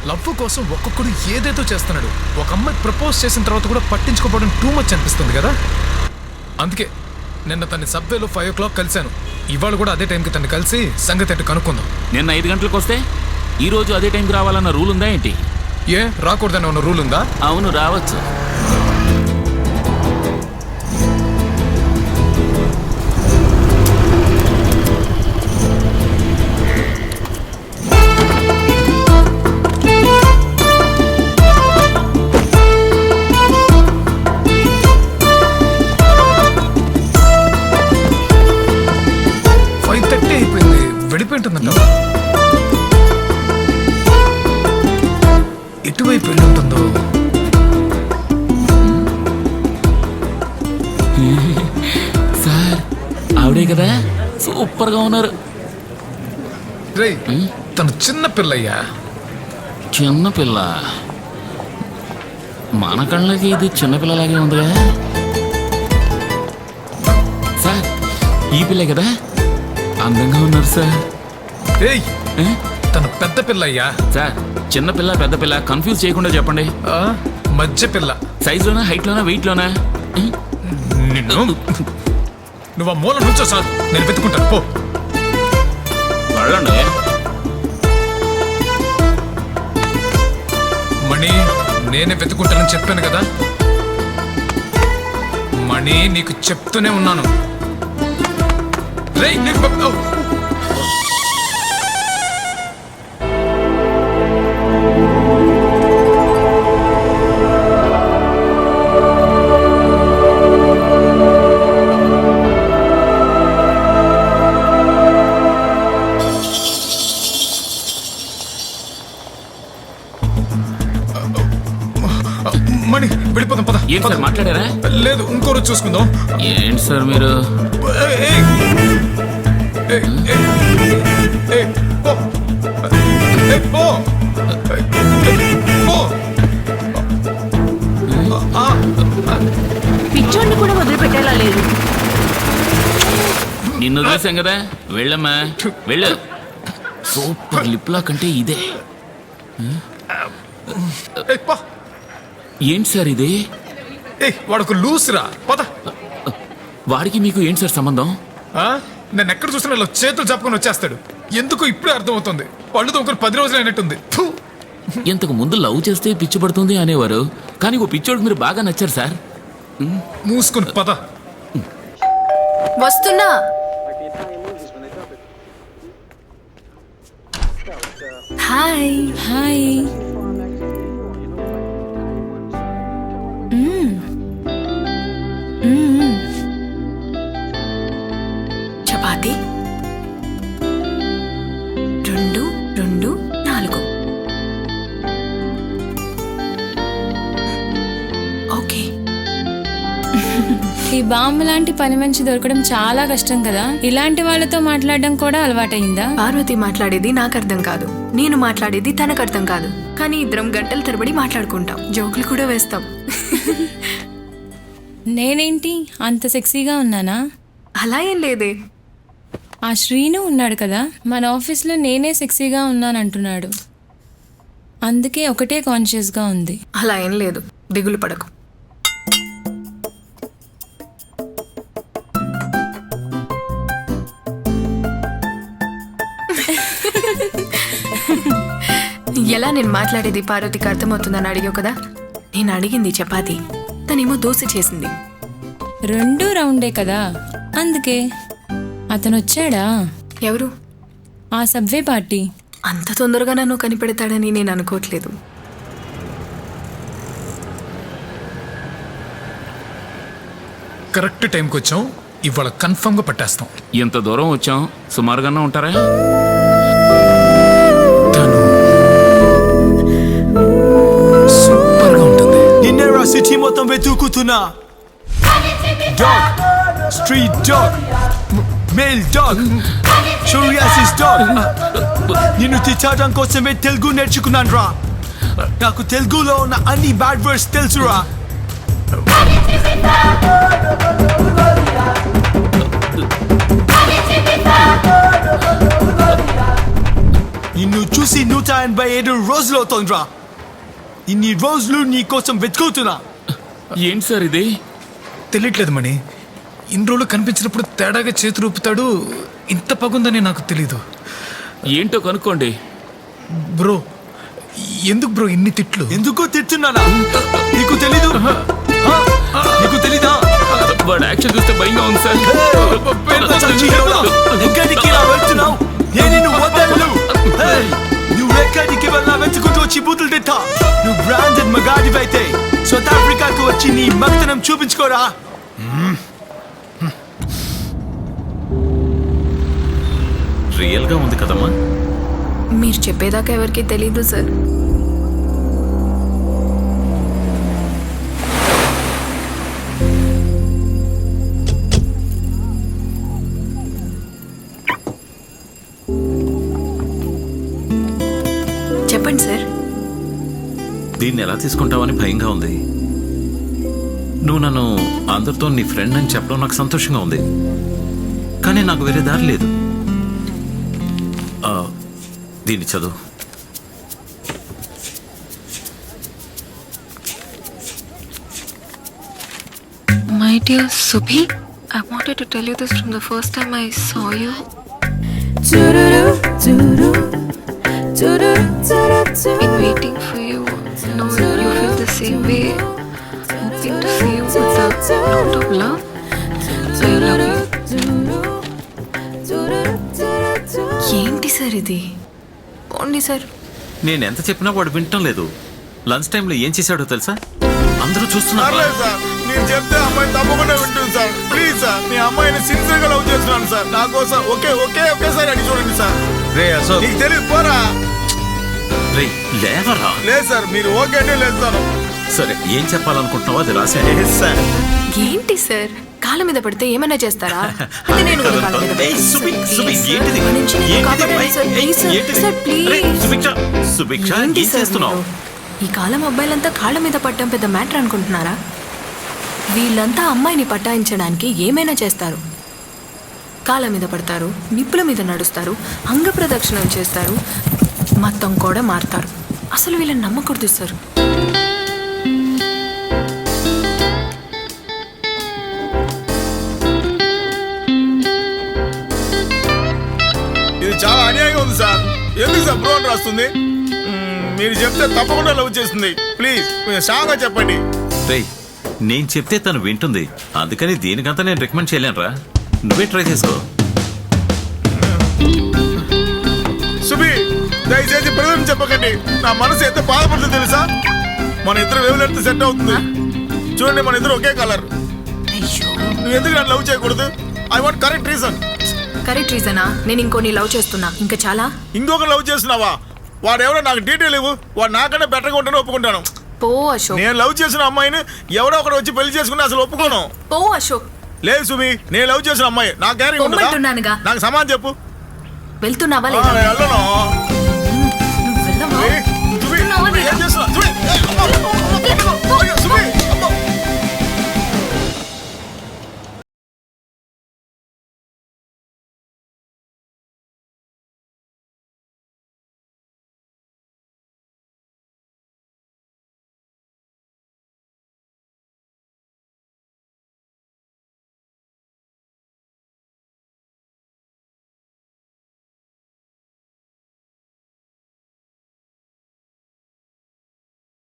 Love కోసం ఒక్కొక్కడు ఏదేదో చేస్తున్నాడు. ఒక అమ్మాయి ప్రపోజ్ చేసిన తర్వాత కూడా పట్టించుకోవడం టూ మచ్ అనిపిస్తుంది కదా. అందుకే నిన్న తన్ని సబ్వేలో 5 o'clock కలిశాను. ఇవాళ కూడా అదే టైంకి తన్ని కలిసి సంగతి ఏంటో కనుక్కుందాం. నిన్న 5 గంటలకు వస్తే ఈరోజు అదే టైంకి రావాలన్న రూల్ ఉందా ఏంటి? ఏ రాకూడదని ఉన్న రూల్ ఉందా? అవును, రావచ్చు. వెళ్ళిపోయింటుందంట. ఎటువైపు వెళ్ళి ఉంటుందో. సార్ ఆవిడే కదా, సూపర్ గా ఉన్నారు. రే తను చిన్న పిల్లయ్యా. చిన్నపిల్ల? మన కళ్ళకి ఇది చిన్నపిల్లలాగే ఉందిగా. సార్ ఈ పిల్లే కదా, అందంగా ఉన్నారు సార్. ఏయ్ తను పెద్ద పిల్లయ్యా. సార్ చిన్నపిల్ల పెద్ద పిల్ల కన్ఫ్యూజ్ చేయకుండా చెప్పండి. మధ్య పిల్ల. సైజులోనా, హైట్లోనా, వెయిట్లోనా? నువ్వు ఆ మూల నుంచో సార్, నేను వెతుకుంటాను. పో వెళ్ళండి. మణి నేనే వెతుకుంటానని చెప్పాను కదా. మణి నీకు చెప్తూనే ఉన్నాను. రేయ్ నీకు మణి వెళ్ళిపోదాం పద. ఏంటి సార్ మాట్లాడారా? లేదు, ఇంకో రోజు చూసుకుందాం. ఏంటి సార్ మీరు? పిచ్చోడిని కూడా వదిలిపెట్టేలా లేదు. నిన్ను వదిలేసాం కదా, వెళ్ళమ్మా వెళ్ళు. సూపర్ లిప్లా కంటే ఇదే. ఏంటి సార్ ఇది? వాడుకు లూస్ రా పద. వాడికి మీకు ఏంటి సార్ సంబంధం? నేను ఎక్కడ చూసినా ఇలా చేతులు చెప్పుకొని వచ్చేస్తాడు. ఎందుకు ఇప్పుడే అర్థమవుతుంది. పళ్ళు తోముకొని 10 రోజులు అయినట్టుంది. ఇంతకు ముందు లవ్ చేస్తే పిచ్చి పడుతుంది అనేవారు, కానీ ఓ పిచ్చోడికి మీరు బాగా నచ్చారు సార్. మూసుకుని పద. వస్తున్నా. Hi hi. చపాతి 2 2 4. ఓకే. ఈ బాంబు లాంటి పని మంచి దొరకడం చాలా కష్టం కదా. ఇలాంటి వాళ్ళతో మాట్లాడడం కూడా అలవాటైందా? పార్వతి మాట్లాడేది నాకు అర్థం కాదు, నేను మాట్లాడేది తనకు అర్థం కాదు. కానీ ఇద్దరం గంటల తరబడి మాట్లాడుకుంటాం, జోకులు కూడా వేస్తాం. నేనేంటి అంత సెక్సీగా ఉన్నానా? అలా ఏం లేదే. ఆ శ్రీను ఉన్నాడు కదా, మన ఆఫీస్లో నేనే సెక్సీగా ఉన్నానంటున్నాడు. అందుకే ఒకటే కాన్షియస్గా ఉంది. అలా ఏం లేదు, దిగులు పడకు. ఎలా నేను మాట్లాడేది పార్వతికి అర్థమవుతుందని అడిగావు కదా. నేను అడిగింది చపాతి, తనేమో దోశ చేసింది. 2 రౌండే కదా, అందుకే. అతను వచ్చాడా? ఎవరు? ఆ సబ్వే పార్టీ. అంత తొందరగా నన్ను కనిపెడతాడని నేను అనుకోవట్లేదు. కరెక్ట్ టైంకి వచ్చాం. ఇవాళ కన్ఫర్మ్ గా పట్టేస్తాం. ఇంత దూరం వచ్చాం, సుమారుగానే ఉంటారా? సూపర్ గా ఉంటుంది. నిన్న సిటీ మొత్తం వెతుకుతున్నా. Dog, street dog, male dog, psoriasis dog. నిన్ను తిట్టడం కోసమే తెలుగు నేర్చుకున్నాను రా. నాకు తెలుగులో ఉన్న అన్ని బ్యాడ్ వర్డ్స్ తెలుసురా. నిన్ను చూసి 187 రోజులు అవుతోందిరా. ఇన్ని రోజులు నీ కోసం వెతుకుతున్నా. ఏంటి సార్ ఇది? తెలియట్లేదు మణి. ఇన్ని రోజులు కనిపించినప్పుడు తేడాగా చేతులు ఊపుతాడు. ఇంత పగుందని నాకు తెలీదు. ఏంటో కనుక్కోండి. బ్రో, ఎందుకు బ్రో ఇన్ని తిట్లు? ఎందుకు తిట్టున్నానా? నీకు తెలీదు? నీకు తెలీదా? వాడు యాక్షన్ చూస్తే భయంగా ఉంది సార్. పెద్ద చచ్చిపోయావురా. ఎక్కడికి ఇలా వెళ్తున్నావు? నేను నిన్ను వదలను. నువ్వు ఎక్కడికి వెళ్ళా వెతుకుంటూ వచ్చి బూతులు తిట్టా. నువ్వు బ్రాండెడ్ మగాడివైతే సౌత్ ఆఫ్రికాకు వచ్చి నీ మగతనం చూపించుకోరా. రియల్ గా ఉంది కదమ్మా. మీరు చెప్పేదాకా ఎవరికి తెలీదు సార్. చెప్పండి సార్. దీన్ని ఎలా తీసుకుంటావని భయంగా ఉంది. నువ్వు నన్ను అందరితో నీ ఫ్రెండ్ అని చెప్పడం నాకు సంతోషంగా ఉంది, కానీ నాకు వేరే దారి లేదు. దీన్ని చదువు. My dear Subhi, I wanted to tell you this from the first time I saw you. Been waiting for you. Know you feel the same way. Hoping to see you with a lot of love. I love you. ఏంటి sir ఇది? పోండి sir. నేను ఎంత చెప్పినా వాడు వింటం లేదు. Lunch టైంలో ఏం చేశాడో తెలుసా? అందరూ చూస్తున్నారు. సార్ నేను చెప్తే అమ్మాయి తప్పకుండా వింటుంది సార్. ప్లీజ్ సార్, మీ అమ్మాయిని సిన్సియర్ గా లవ్ చేస్తున్నాను సార్. నా కోసం ఒకేసారి అడిగి చూడండి సార్. నీకు తెలియదు పోరా. రేయ్, లేవరా. లేదు సార్, మీరు ఓకే అంటే లేస్తాను. సరే, ఏం చెప్పాలనుకుంటున్నావో అది రాసే. సార్ ఏంటి సార్? కాళ్ళ మీద పడితే ఏమైనా చేస్తారా? అంటే నేను కూడా కాళ్ళ మీద ఏయ్, సుబి, పడతాను. సుబి, Please, ఏంటిది? నా నుంచి నన్ను ఏంటిది? కాపాడండి సార్. ఏయ్, Please, sir. ఏంటిది? Sir, please. అరే, సుభిక్ష, ఏంటి ఏం సార్ చేస్తున్నావు? మీరు? ఈ కాలం అబ్బాయిలంతా కాళ్ళ మీద పట్టడం పెద్ద మ్యాటర్ అనుకుంటున్నారా? వీళ్ళంతా అమ్మాయిని పటాయించడానికి ఏమైనా చేస్తారు. కాళ్ళ మీద పడతారు, నిప్పుల మీద నడుస్తారు, అంగ ప్రదక్షిణం చేస్తారు, మొత్తం కూడా మారుతారు. అసలు వీళ్ళని నమ్మకూడదు సార్. ఇది చాలా అన్యాయంగా ఉంది సార్. ఎందుకు సార్ బ్రో అని రాస్తుంది? మీరు చెప్తే తప్పకుండా లవ్ చేస్తుంది. ప్లీజ్ కొంచెం స్ట్రాంగ్ గా చెప్పండి. రేయ్, నేను చెప్తే తను వింటుంది, అందుకని దీనికంతా నేను రికమెండ్ చేయలేనురా. నువ్వే ట్రై చేసుకో. సుబి, దయచేసి ప్రజలు చెప్పకండి. నా మనసు ఎంత బాధపడుతుంది తెలుసా? మన ఇద్దరు వేవులెంత సెట్ అవుతుంది. చూడండి, మన ఇద్దరు ఒకే కలర్. అయ్యో, నువ్వు ఎందుకు నన్ను లవ్ చేయకూడదు? I want correct reason. Correct రీజనా? నేను ఇంకోని లవ్ చేస్తున్నా. ఇంకా చాలా. ఇంకొక లవ్ చేస్తున్నావా? వాడు ఎవడో నాకు డీటెయిల్ ఇవ్వు. వాడు నాకన్నా బెటర్గా ఉంటాను ఒప్పుకుంటాను. పో అశోక్. నేను లవ్ చేసిన అమ్మాయిని ఎవడో ఒకడు వచ్చి పెళ్లి చేసుకుని అసలు ఒప్పుకోను. పో అశోక్. లేదు సుమి, నేను లవ్ చేసిన అమ్మాయి నాకు గ్యారెంటీ ఉండదా? పొమ్మంటున్నానుగా. నాకు సమాధానం చెప్పు. వెళ్తున్నావా ఆ, లేదా? వెళ్ళను.